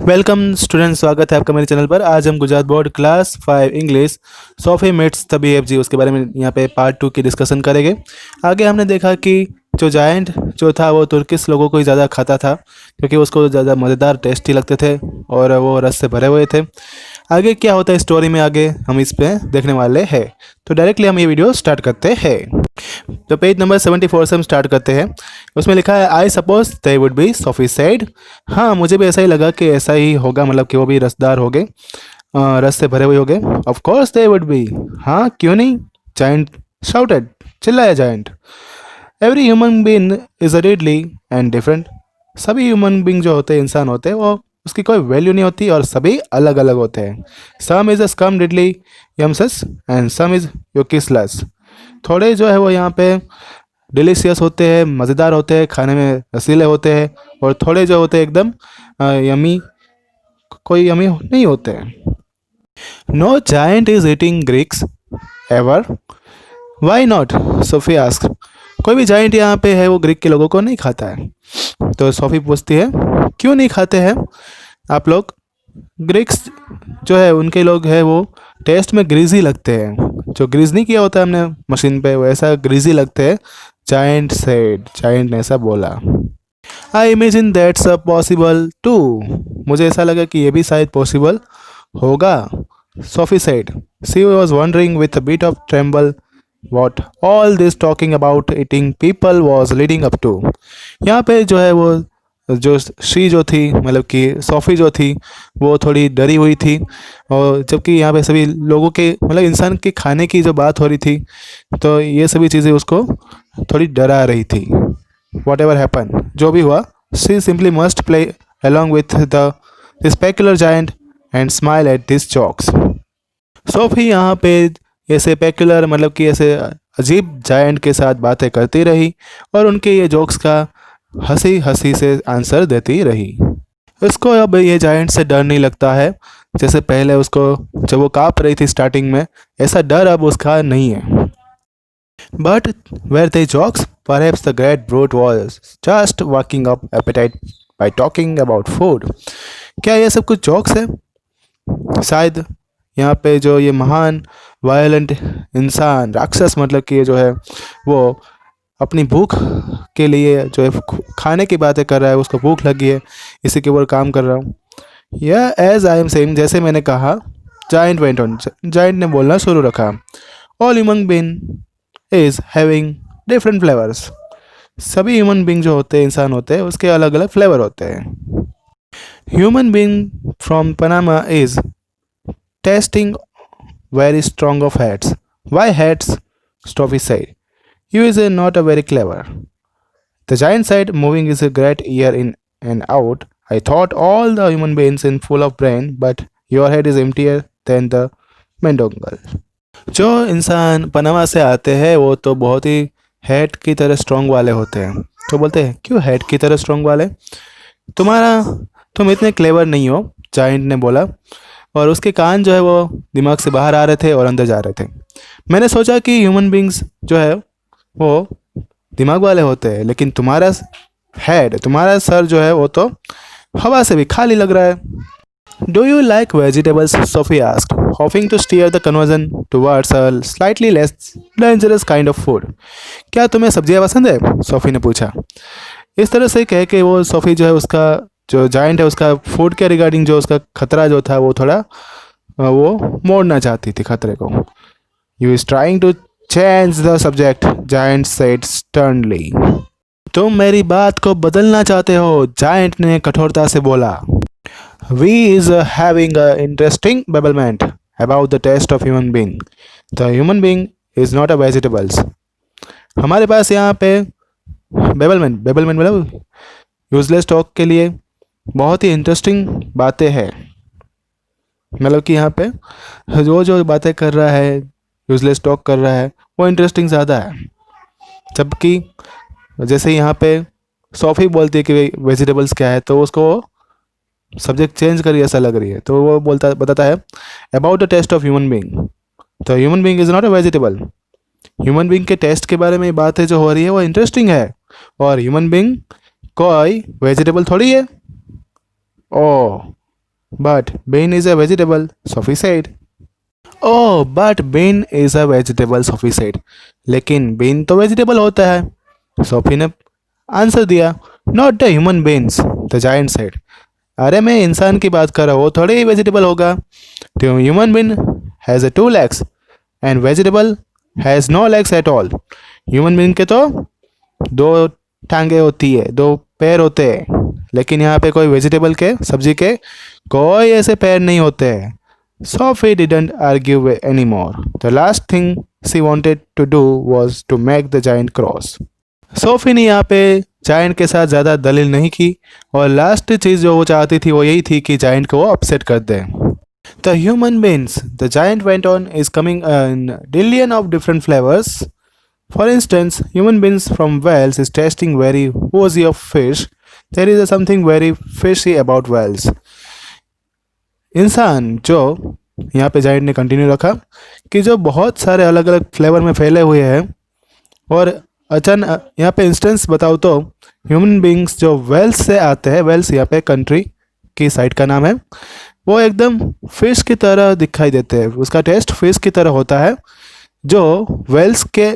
Welcome student, स्वागत है आपका मेरे चैनल पर। आज हम Gujarat board class 5 English Sophie meets the BFG उसके बारे में यहाँ पे पार्ट 2 की डिस्कशन करेंगे। आगे हमने देखा कि जो जायंट जो था वो तुर्किश लोगों को ही ज़्यादा खाता था क्योंकि उसको ज़्यादा मज़ेदार टेस्टी लगते थे और वो रस से भरे हुए थे। आगे क्या होता है स्टोरी में, आगे हम इस पे देखने वाले हैं। तो डायरेक्टली हम ये वीडियो स्टार्ट करते हैं। तो पेज नंबर 74 से हम स्टार्ट करते हैं। उसमें लिखा है I suppose they would be, Sophie said. हाँ, मुझे भी ऐसा ही लगा कि ऐसा ही होगा, मतलब कि वो भी रसदार हो गए, रस से भरे हुए हो गए। Of course they would be, हाँ क्यों नहीं, जायंट शाउटेड, चिल्लाया giant. Every human being is a deadly and different. सभी ह्यूमन बीइंग जो होते हैं, इंसान होते हैं, वो उसकी कोई वैल्यू नहीं होती और सभी अलग अलग होते हैं। Some is a scrumdiddlyumptious and some is uckyslush. थोड़े जो है वो यहाँ पे डिलीशियस होते हैं, मज़ेदार होते हैं, खाने में रसीले होते हैं, और थोड़े जो होते हैं एकदम यमी, कोई यमी नहीं होते हैं। No giant is eating Greeks ever, why not, Sophie ask. कोई भी जायंट यहाँ पे है वो ग्रीक के लोगों को नहीं खाता है। तो सोफी पूछती है क्यों नहीं खाते हैं आप लोग? ग्रीक्स जो है उनके लोग हैं वो टेस्ट में ग्रीजी लगते हैं। जो ग्रीज नहीं किया होता है हमने मशीन पे, वैसा ग्रीजी लगते हैं। जायंट सेड, जायंट ने ऐसा बोला। I imagine that's a possible too. मुझे ऐसा लगा कि ये भी शायद पॉसिबल होगा। Sophie said she was wondering with a bit of tremble what all this talking about eating people was leading up to. यहाँ पे जो है वो जो शी जो थी, मतलब कि सोफ़ी जो थी, वो थोड़ी डरी हुई थी। और जबकि यहाँ पे सभी लोगों के, मतलब इंसान के खाने की जो बात हो रही थी, तो ये सभी चीज़ें उसको थोड़ी डरा रही थी। वॉट एवर हैपन, जो भी हुआ, she simply must play along with the specular giant and smile at this jokes. Sophie यहाँ पे ऐसे पेकुलर, मतलब कि ऐसे अजीब जायंट के साथ बातें करती रही और उनके ये जोक्स का हंसी हंसी से आंसर देती रही। उसको अब ये जायंट से डर नहीं लगता है जैसे पहले उसको, जब वो काँप रही थी स्टार्टिंग में, ऐसा डर अब उसका नहीं है। But were they jokes, perhaps the great brute was just working up appetite by talking about food. क्या ये सब कुछ जोक्स है? शायद यहाँ पे जो ये महान वायलेंट इंसान, राक्षस, मतलब कि ये जो है वो अपनी भूख के लिए जो है खाने की बातें कर रहा है, उसको भूख लगी है, इसी के ऊपर काम कर रहा हूँ। या एज आई एम सेइंग, जैसे मैंने कहा, जाइंट वेंट ऑन, जाइंट ने बोलना शुरू रखा। All human being is having different flavours. सभी ह्यूमन बीइंग जो होते हैं, इंसान होते हैं, उसके अलग अलग फ्लेवर होते हैं। Human being from Panama is testing very strong of hats. Why hats? Stoffy said. You is not a very clever. The giant said, moving his great ear in and out. I thought all the human beings in full of brain, but your head is emptier than the Mendongal. जो इंसान Panama से आते हैं वो तो बहुत ही head की तरह स्ट्रॉन्ग वाले होते हैं। तो बोलते हैं क्यों हेड की तरह स्ट्रॉन्ग वाले? तुम इतने क्लेवर नहीं हो, जाइंट ने बोला। और उसके कान जो है वो दिमाग से बाहर आ रहे थे और अंदर जा रहे थे। मैंने सोचा कि ह्यूमन बींग्स जो है वो दिमाग वाले होते हैं, लेकिन तुम्हारा हेड, तुम्हारा सर जो है वो तो हवा से भी खाली लग रहा है। Do you like vegetables? Sophie asked, hoping to steer the conversation towards a slightly less dangerous kind of food. क्या तुम्हें सब्जियां पसंद है? सोफी ने पूछा। इस तरह से कह के वो सोफी जो है, उसका जो जाइंट है, उसका फूड के रिगार्डिंग जो उसका खतरा जो था वो थोड़ा वो मोड़ना चाहती थी खतरे को। You is trying to change the subject, giant said sternly. तुम मेरी बात को बदलना चाहते हो, जाइंट ने कठोरता से बोला। We is having a interesting babblement about the taste of human being. The human being is not a vegetables. हमारे पास यहाँ पे बेबलमेंट मतलब यूजलेस टॉक के लिए बहुत ही इंटरेस्टिंग बातें हैं। मतलब कि यहाँ पे जो बातें कर रहा है, यूजलेस टॉक कर रहा है, वो इंटरेस्टिंग ज़्यादा है। जबकि जैसे यहाँ पे सोफी बोलती है कि वेजिटेबल्स क्या है, तो उसको सब्जेक्ट चेंज करिए, ऐसा लग रही है, तो वो बताता है about the taste of human being. तो human being is not a vegetable. Human being के टेस्ट के बारे में बातें जो हो रही है वो इंटरेस्टिंग है, और ह्यूमन बीइंग कोई वेजिटेबल थोड़ी है। ओह, But bean is a vegetable, Sophie said. Oh, but bean is a vegetable, Sophie said. लेकिन bean तो vegetable होता है, सोफी ने आंसर दिया. Not the human beings, the giant said. अरे मैं इंसान की बात कर रहा हूँ, वो थोड़े ही वेजिटेबल होगा. The human being has a 2 legs and vegetable has no legs at all. Human being के तो 2 टांगे होती है, 2 पैर होते हैं, लेकिन यहाँ पे कोई वेजिटेबल के, सब्जी के कोई ऐसे पैर नहीं होते हैं. Sophie didn't argue anymore. The last thing she wanted to do was to make the giant cross. Sophie ने यहाँ पे जायंट के साथ ज़्यादा दलील नहीं की और लास्ट चीज़ जो वो चाहती थी वो यही थी कि जायंट को वो अपसेट कर दें. The human beings, the giant went on, is coming in billion of different flavors. For instance, human beings from Wales is tasting very woozy of fish. There is something very fishy about Wales. इंसान जो यहाँ पे giant ने continue रखा कि जो बहुत सारे अलग अलग फ्लेवर में फैले हुए हैं और अचानक यहाँ पे इंस्टेंस बताओ तो ह्यूमन बींग्स जो वेल्स से आते हैं, वेल्स यहाँ पे कंट्री की साइड का नाम है, वो एकदम फिश की तरह दिखाई देते हैं. उसका टेस्ट फिश की तरह होता है. जो वेल्स के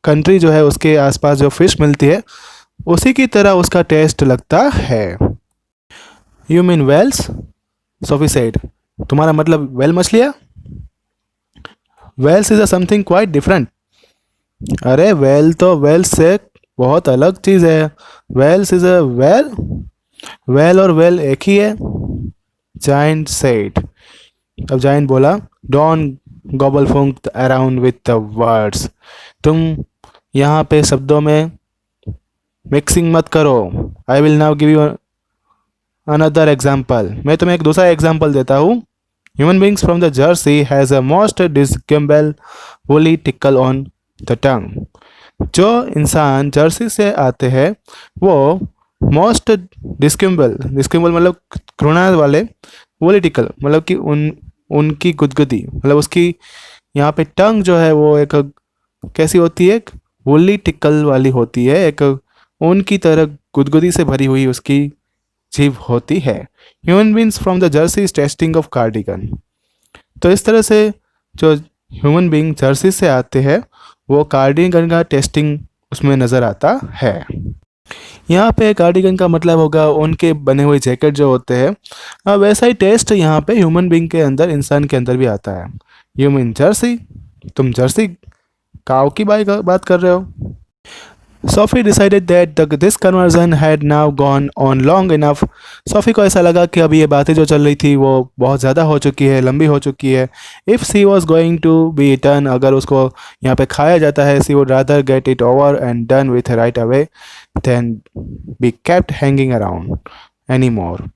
कंट्री जो है उसके आसपास जो फिश मिलती है उसी की तरह उसका टेस्ट लगता है. You mean whales, Sophie said. तुम्हारा मतलब वेल मछलियाँ? Whales is a something quite different. अरे वेल तो वेल्स से बहुत अलग चीज़ है. Whales is a whale, whale और वेल एक ही है. Giant said. अब जायंट बोला, don't gobble funk around with the words. तुम यहाँ पे शब्दों में मिक्सिंग मत करो. I will now give you another example. मैं तुम्हें एक दूसरा एग्जाम्पल देता हूँ. Human beans from the Jersey has a most disgustable woolly tickle on the tongue. जो इंसान जर्सी से आते हैं वो मोस्ट डिस्केम्बल, डिस्केम्बल मतलब घृणा वाले, वुली टिकल मतलब कि उनकी गुदगुदी, मतलब उसकी यहाँ पे टंग जो है वो एक कैसी होती है, एक वुली टिकल वाली होती है, एक उनकी तरह गुदगुदी से भरी हुई उसकी जीभ होती है. Human beans from the Jersey is testing of cardigan. तो इस तरह से जो ह्यूमन बींग जर्सी से आते हैं वो कार्डिगन का टेस्टिंग उसमें नज़र आता है. यहाँ पे कार्डिगन का मतलब होगा उनके बने हुए जैकेट जो होते हैं. वैसा ही टेस्ट यहाँ पे ह्यूमन बींग के अंदर, इंसान के अंदर भी आता है. यू मीन जर्सी, तुम जर्सी काऊ की बात कर रहे हो. Sophie decided that this conversion had now gone on long enough. Sophie को ऐसा लगा कि अभी ये बातें जो चल रही थी वो बहुत ज़्यादा हो चुकी है, लंबी हो चुकी है. If she was going to be eaten, अगर उसको यहाँ पे खाया जाता है, she would rather get it over and done with right away then be kept hanging around any more.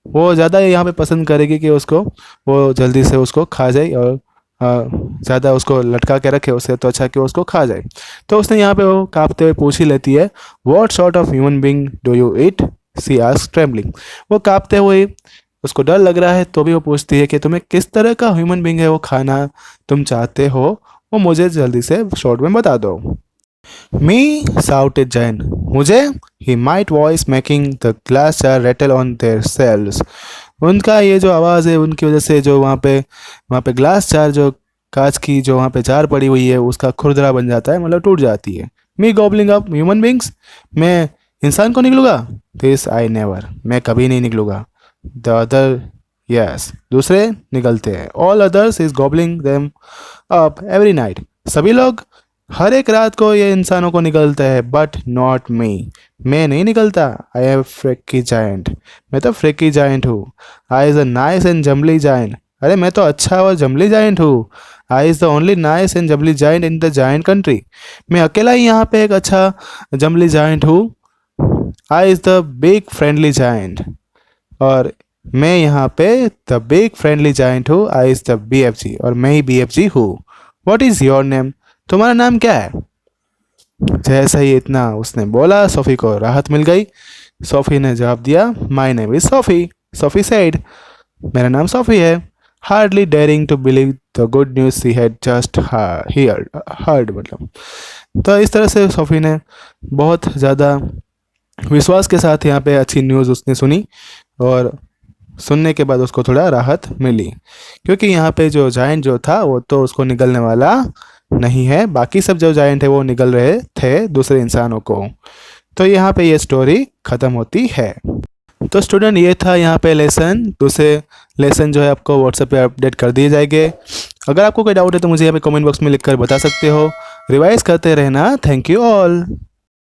वो ज़्यादा यहाँ पे पसंद करेगी कि उसको वो जल्दी से उसको खा जाए और ज़्यादा उसको लटका के रखे, उससे तो अच्छा कि उसको खा जाए. तो उसने यहाँ पे वो काँपते हुए पूछ ही लेती है, what sort of human being do you eat, she asked trembling. वो काँपते हुए, उसको डर लग रहा है तो भी वो पूछती है कि तुम्हें किस तरह का ह्यूमन बींग है वो खाना तुम चाहते हो, वो मुझे जल्दी से शॉर्ट में बता दो. मी shouted Jain. मुझे? He might voice making the glass jar rattle on their shelves. उनका ये जो आवाज़ है उनकी वजह से जो वहाँ पे ग्लास जार, जो कांच की जो वहाँ पे जार पड़ी हुई है, उसका खुरदरा बन जाता है, मतलब टूट जाती है. मी गॉबलिंग अप ह्यूमन बींग्स, मैं इंसान को निकलूँगा. दिस आई नेवर, मैं कभी नहीं निकलूँगा. द अदर, यस, दूसरे निकलते हैं. All others is gobbling them up every night. सभी लोग हर एक रात को ये इंसानों को निकलता है. बट नॉट मी, मैं नहीं निकलता. आई एम फ्रेकी जायंट, मैं तो फ्रेकी जायंट हूँ. I is a nice and jumbly giant, अरे मैं तो अच्छा और जम्बली जायंट हूँ. I is the only nice and jumbly giant in the giant country, मैं अकेला ही यहाँ पे एक अच्छा जम्बली जायंट हूँ. I is the big friendly giant, और मैं यहाँ पे द बिग फ्रेंडली जायंट हूँ. आई इज़ द BFG, और मैं ही BFG हूँ. व्हाट इज़ योर नेम, तुम्हारा नाम क्या है? जैसा ही इतना उसने बोला, सोफ़ी को राहत मिल गई. सोफ़ी ने जवाब दिया, my name is Sophie. Sophie said, मेरा नाम सोफ़ी है. Hardly daring to believe the good news she had just heard, मतलब. तो इस तरह से सोफ़ी ने बहुत ज़्यादा विश्वास के साथ यहाँ पे अच्छी न्यूज़ उसने सुनी और सुनने के बाद उसको थोड़ा राहत मिली, क्योंकि यहाँ पे जो जायंट जो था वो तो उसको निगलने वाला नहीं है, बाकी सब जो जायंट है वो निगल रहे थे दूसरे इंसानों को। तो यहाँ पे ये स्टोरी ख़त्म होती है। तो स्टूडेंट ये था यहाँ पे लेसन। दूसरे लेसन जो है आपको व्हाट्सएप पे अपडेट कर दिए जाएंगे। अगर आपको कोई डाउट है तो मुझे यहाँ पे कमेंट बॉक्स में लिखकर बता सकते हो। रिवाइज करते रहना। Thank you all.